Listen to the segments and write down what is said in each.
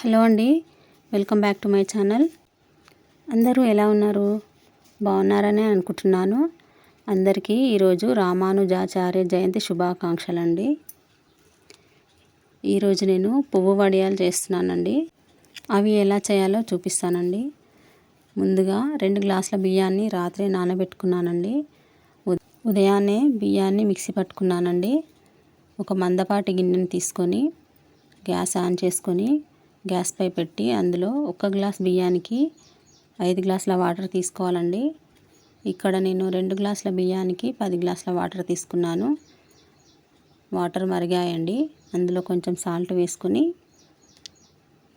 Hello అండి, welcome back to my channel. అందరూ ఎలా ఉన్నారు? బాగున్నారని అనుకుంటున్నాను. అందరికీ ఈరోజు రామానుజాచార్య జయంతి శుభాకాంక్షలు అండి. ఈరోజు నేను పువ్వు వడియాలు చేస్తున్నానండి. అవి ఎలా చేయాలో చూపిస్తానండి. ముందుగా 2 గ్లాసుల బియ్యాన్ని రాత్రి నానబెట్టుకున్నానండి. ఉదయాన్నే బియ్యాన్ని మిక్సీ పట్టుకున్నానండి. ఒక మందపాటి గిన్నెని తీసుకొని గ్యాస్ ఆన్ చేసుకొని గ్యాస్ పై పెట్టి అందులో 1 గ్లాస్ బియ్యానికి 5 గ్లాసుల వాటర్ తీసుకోవాలండి. ఇక్కడ నేను 2 గ్లాసుల బియ్యానికి 10 గ్లాసుల వాటర్ తీసుకున్నాను. వాటర్ మరిగాయండి. అందులో కొంచెం సాల్ట్ వేసుకొని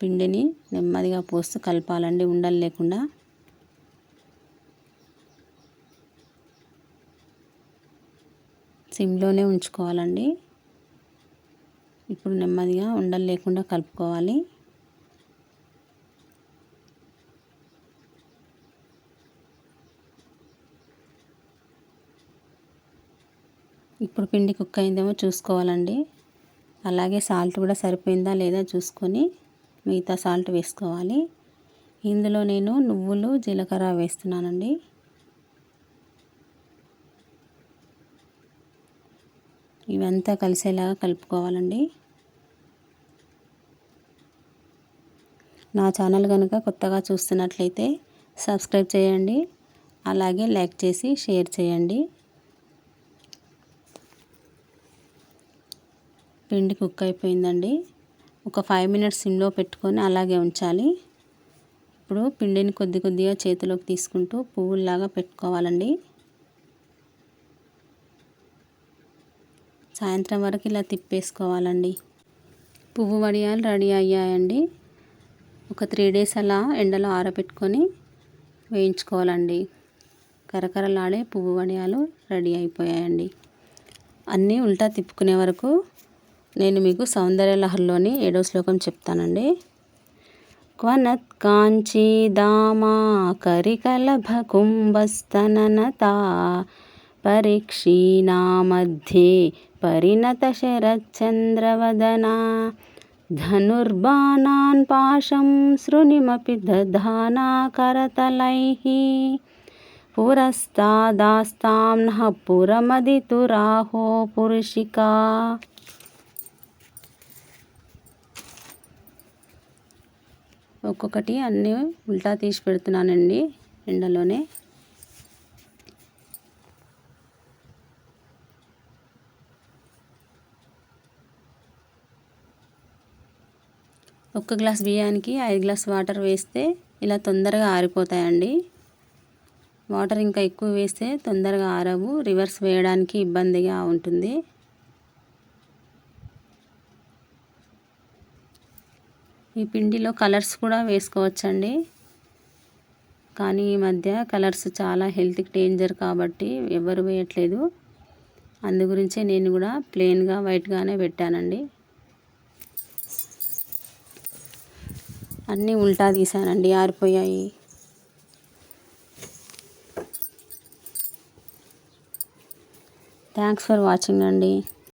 పిండిని నెమ్మదిగా పోస్తూ కలపాలండి, ఉండలు లేకుండా. సిమ్లోనే ఉంచుకోవాలండి. ఇప్పుడు నెమ్మదిగా ఉండలు లేకుండా కలుపుకోవాలి. ఇప్పుడు పిండి కుక్ అయిందేమో చూసుకోవాలండి. అలాగే సాల్ట్ కూడా సరిపోయిందా లేదా చూసుకొని మిగతా సాల్ట్ వేసుకోవాలి. ఇందులో నేను నువ్వులు, జీలకర్ర వేస్తున్నానండి. ఇవంతా కలిసేలాగా కలుపుకోవాలండి. నా ఛానల్ కనుక కొత్తగా చూస్తున్నట్లయితే సబ్స్క్రైబ్ చేయండి. అలాగే లైక్ చేసి షేర్ చేయండి. పిండి కుక్ అయిపోయిందండి. ఒక 5 మినిట్స్ సిమ్లో పెట్టుకొని అలాగే ఉంచాలి. ఇప్పుడు పిండిని కొద్దిగా చేతిలోకి తీసుకుంటూ పువ్వుల్లాగా పెట్టుకోవాలండి. సాయంత్రం వరకు ఇలా తిప్పేసుకోవాలండి. పువ్వు వడియాలు రెడీ అయ్యాయండి. ఒక 3 డేస్ అలా ఎండలో ఆరబెట్టుకొని వేయించుకోవాలండి. కరకరలాడే పువ్వు వడియాలు రెడీ అయిపోయాయండి. అన్నీ ఉల్టా తిప్పుకునే వరకు నేను మీకు సౌందర్యలహరిలోని 7వ శ్లోకం చెప్తానండి. క్వనత్ కాంచీదామా కరికలభకుంభస్తననతా పరీక్షీణా మధ్యే పరిణత శరచ్చంద్రవదనా ధనుర్బాణాన్ పాశం శృణిమపి దధానా కరతలైః పురస్తాదాస్తాం నః పురమదితురాహో పురుషికా. ఒక్కొక్కటి అన్నీ ఉల్టా తీసి పెడుతున్నానండి ఎండలోనే. ఒక గ్లాస్ బియ్యానికి 5 గ్లాస్ వాటర్ వేస్తే ఇలా తొందరగా ఆరిపోతాయండి. వాటర్ ఇంకా ఎక్కువ వేస్తే తొందరగా ఆరవు, రివర్స్ వేయడానికి ఇబ్బందిగా ఉంటుంది. ఈ పిండిలో కలర్స్ కూడా వేసుకోవచ్చండి. కానీ ఈ మధ్య కలర్స్ చాలా హెల్త్కి డేంజర్ కాబట్టి ఎవరు వేయట్లేదు. అందు గురించే నేను కూడా ప్లెయిన్గా వైట్గానే పెట్టానండి. అన్నీ ఉల్టా తీసానండి, ఆరిపోయాయి. థ్యాంక్స్ ఫర్ వాచింగ్ అండి.